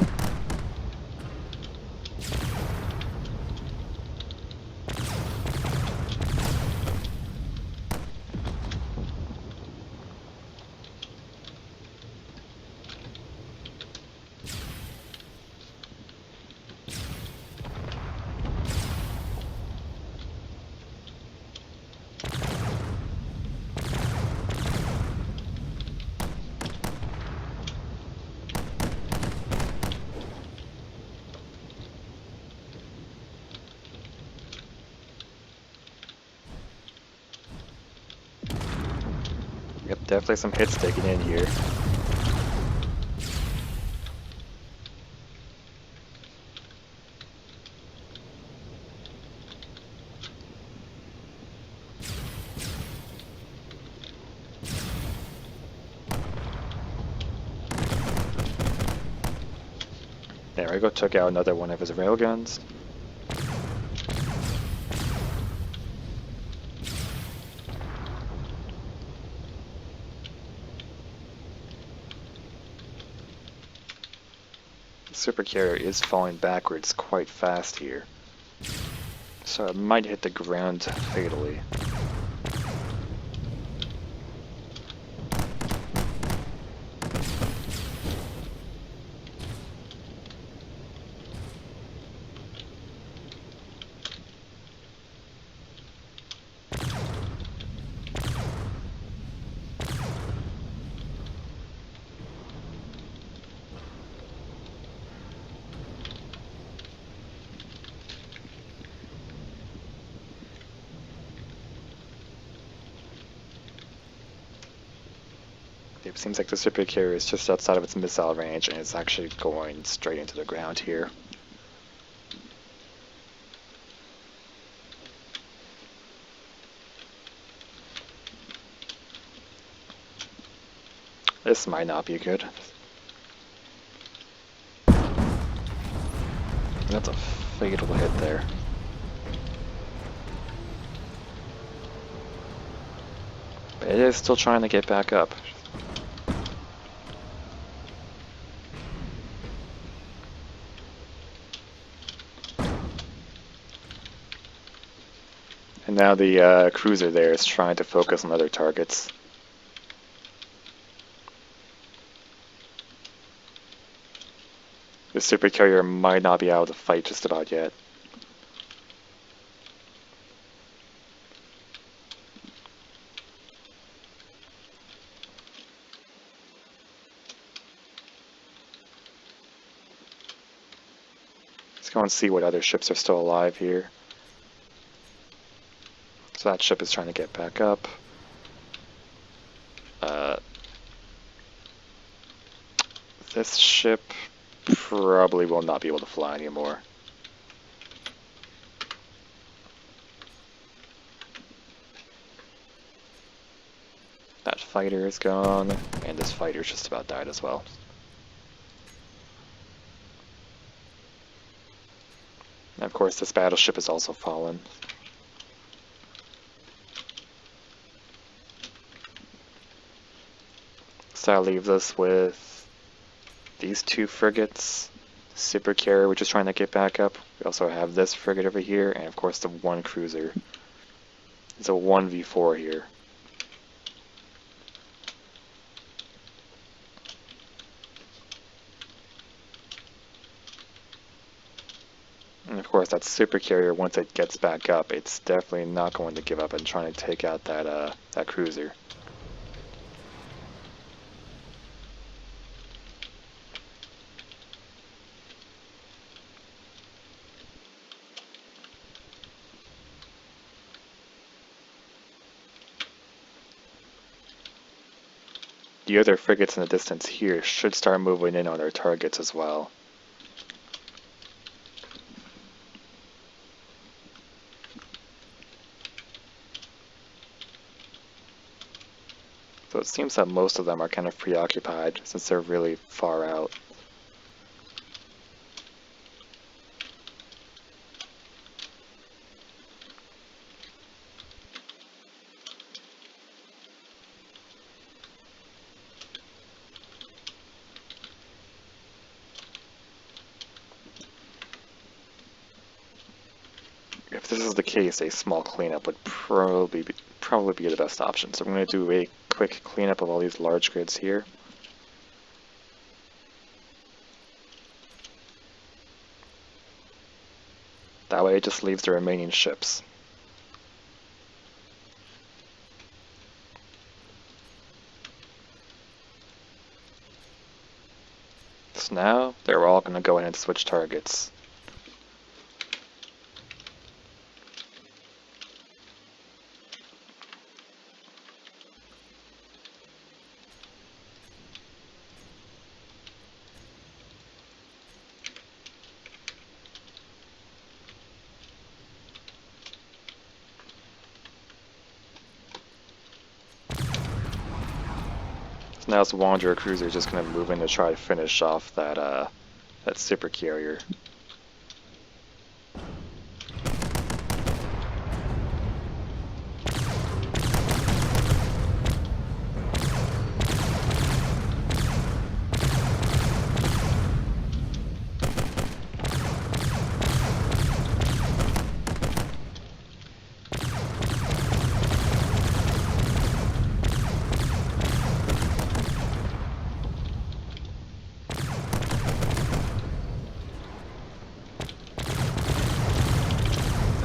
Yep, definitely some hits taken in here. There we go, took out another one of his railguns. The supercarrier is falling backwards quite fast here, so it might hit the ground fatally. It seems like the super carrier is just outside of its missile range and it's actually going straight into the ground here. This might not be good. That's a fatal hit there. But it is still trying to get back up. And now the cruiser there is trying to focus on other targets. The super carrier might not be able to fight just about yet. Let's go and see what other ships are still alive here. So that ship is trying to get back up. This ship probably will not be able to fly anymore. That fighter is gone, and this fighter's just about died as well. And of course, this battleship has also fallen. So that leaves us with these two frigates, super carrier, which is trying to get back up. We also have this frigate over here, and of course the one cruiser. It's a 1v4 here. And of course that super carrier, once it gets back up, it's definitely not going to give up and trying to take out that cruiser. The other frigates in the distance here should start moving in on our targets as well. So it seems that most of them are kind of preoccupied since they're really far out. If this is the case, a small cleanup would probably be the best option. So I'm going to do a quick cleanup of all these large grids here. That way it just leaves the remaining ships. So now they're all going to go in and switch targets. So now this Wanderer cruiser is just going to move in to try to finish off that super carrier.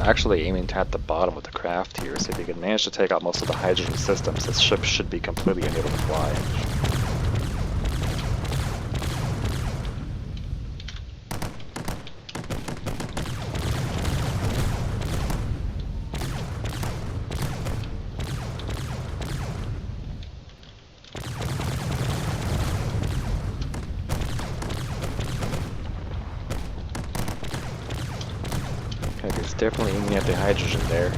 Actually aiming at the bottom of the craft here, so if you can manage to take out most of the hydrogen systems, this ship should be completely unable to fly. Definitely aiming at the hydrogen there.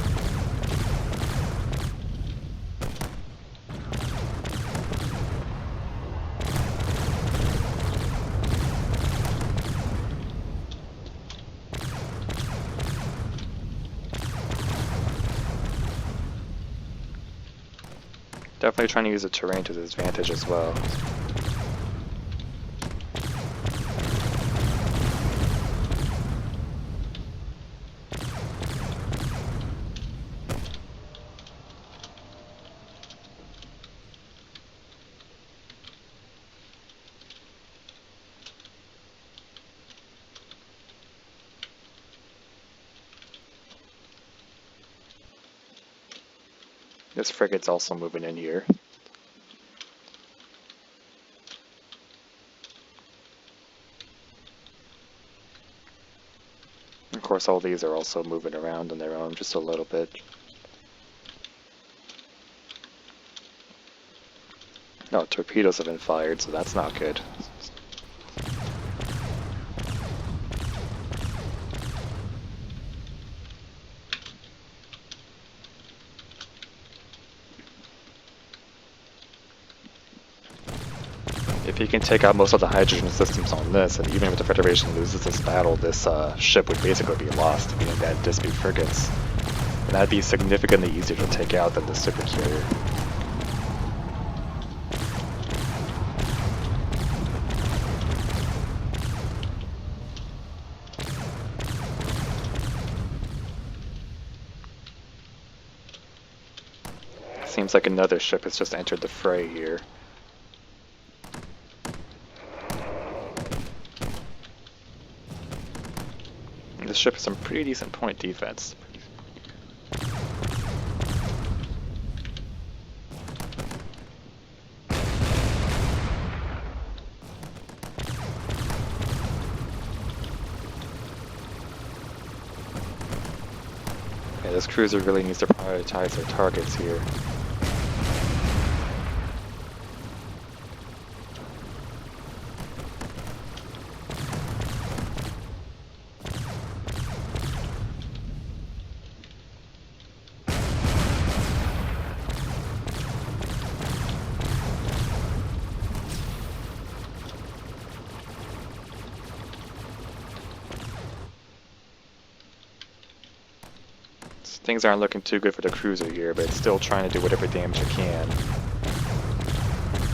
Definitely trying to use the terrain to his advantage as well. This frigate's also moving in here. Of course, all these are also moving around on their own just a little bit. No, torpedoes have been fired, so that's not good. If he can take out most of the hydrogen systems on this, and even if the Federation loses this battle, this ship would basically be lost, meaning that it'd just be frigates. And that'd be significantly easier to take out than the supercarrier. Seems like another ship has just entered the fray here. This ship has some pretty decent point defense. Yeah, this cruiser really needs to prioritize their targets here. Things aren't looking too good for the cruiser here, but it's still trying to do whatever damage it can.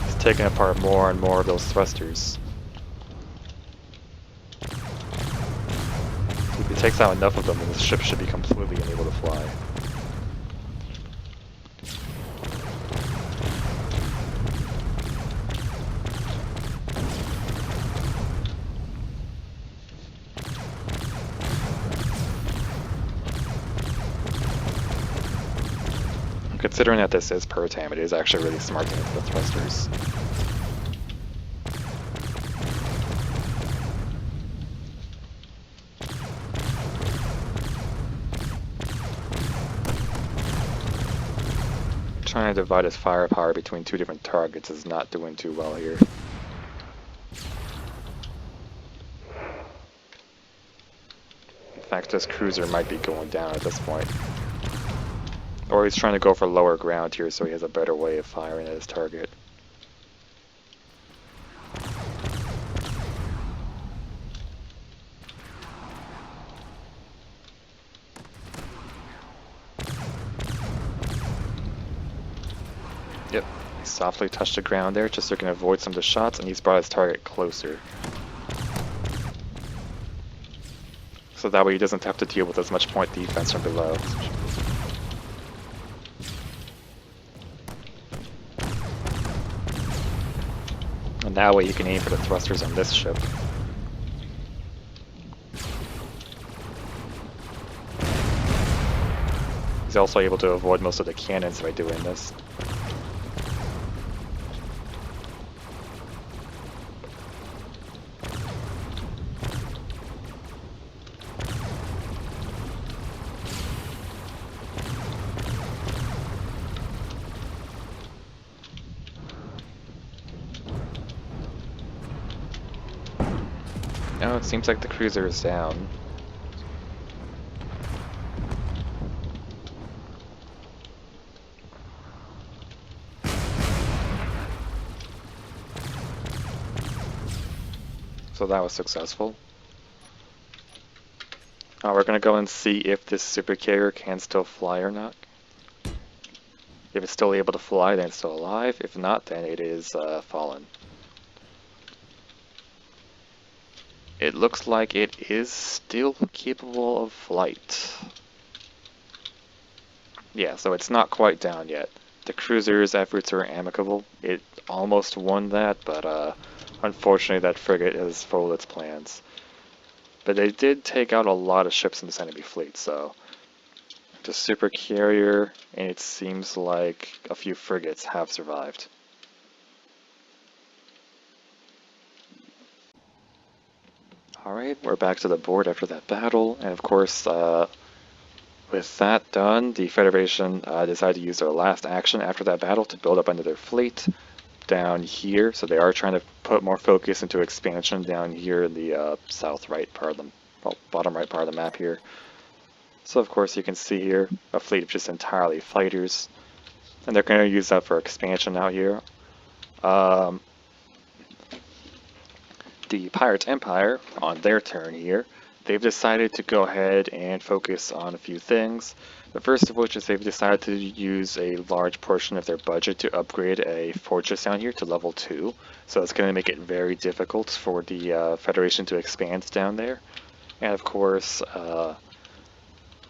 It's taking apart more and more of those thrusters. If it takes out enough of them, then the ship should be completely unable to fly. Considering that this is Pertam, it is actually really smart to hit the thrusters. Trying to divide his firepower between two different targets is not doing too well here. In fact, this cruiser might be going down at this point. Or he's trying to go for lower ground here so he has a better way of firing at his target. Yep, he softly touched the ground there just so he can avoid some of the shots, and he's brought his target closer. So that way he doesn't have to deal with as much point defense from below. And that way you can aim for the thrusters on this ship. He's also able to avoid most of the cannons by doing this. Now it seems like the cruiser is down. So that was successful. We're gonna go and see if this super carrier can still fly or not. If it's still able to fly, then it's still alive. If not, then it is fallen. It looks like it is still capable of flight. Yeah, so it's not quite down yet. The cruiser's efforts are amicable. It almost won that, but unfortunately that frigate has foiled its plans. But they did take out a lot of ships in this enemy fleet, so the super carrier and it seems like a few frigates have survived. Alright, we're back to the board after that battle, and of course, with that done, the Federation decided to use their last action after that battle to build up another fleet down here. So they are trying to put more focus into expansion down here in the south right part of the, well, bottom right part of the map here. So of course you can see here a fleet of just entirely fighters, and they're going to use that for expansion out here. The Pirate Empire, on their turn here, they've decided to go ahead and focus on a few things. The first of which is they've decided to use a large portion of their budget to upgrade a fortress down here to level 2. So it's going to make it very difficult for the Federation to expand down there. And of course,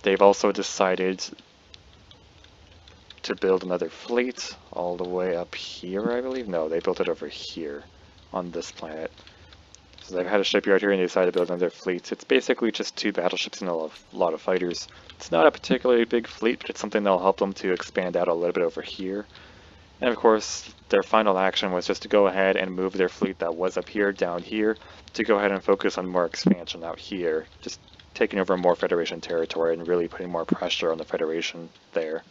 they've also decided to build another fleet all the way up here, I believe. No, they built it over here on this planet. So they've had a shipyard here and they decided to build another fleet. It's basically just 2 battleships and a lot of fighters. It's not a particularly big fleet, but it's something that'll help them to expand out a little bit over here. And of course, their final action was just to go ahead and move their fleet that was up here down here to go ahead and focus on more expansion out here, just taking over more Federation territory and really putting more pressure on the Federation there.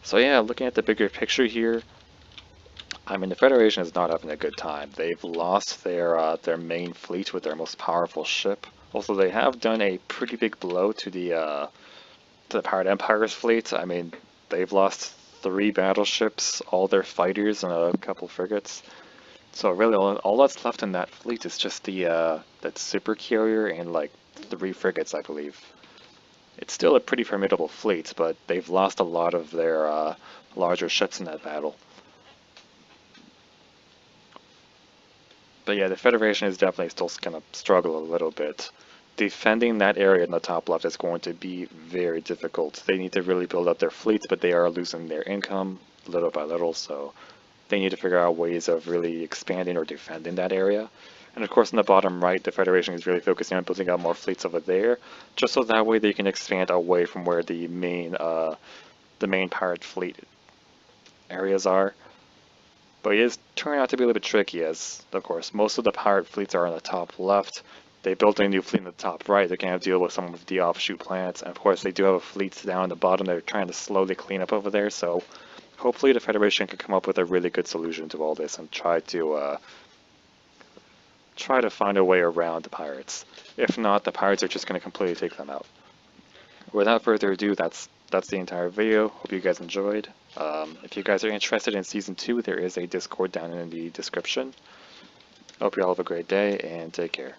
So yeah, looking at the bigger picture here, I mean, the Federation is not having a good time. They've lost their main fleet with their most powerful ship. Also, they have done a pretty big blow to the Pirate Empire's fleet. I mean, they've lost 3 battleships, all their fighters, and a couple frigates. So really, all that's left in that fleet is just that super carrier and like 3 frigates, I believe. It's still a pretty formidable fleet, but they've lost a lot of their larger ships in that battle. But yeah, the Federation is definitely still going to struggle a little bit. Defending that area in the top left is going to be very difficult. They need to really build up their fleets, but they are losing their income little by little, so they need to figure out ways of really expanding or defending that area. And of course in the bottom right, the Federation is really focusing on building out more fleets over there, just so that way they can expand away from where the main pirate fleet areas are. But it is turning out to be a little bit tricky as, of course, most of the pirate fleets are on the top left. They built a new fleet in the top right. They're going to deal with some of the offshoot planets. And of course, they do have a fleet down at the bottom they're trying to slowly clean up over there. So hopefully the Federation can come up with a really good solution to all this and try to find a way around the pirates. If not, the pirates are just going to completely take them out. Without further ado, that's the entire video. Hope you guys enjoyed. If you guys are interested in Season 2, there is a Discord down in the description. Hope you all have a great day, and take care.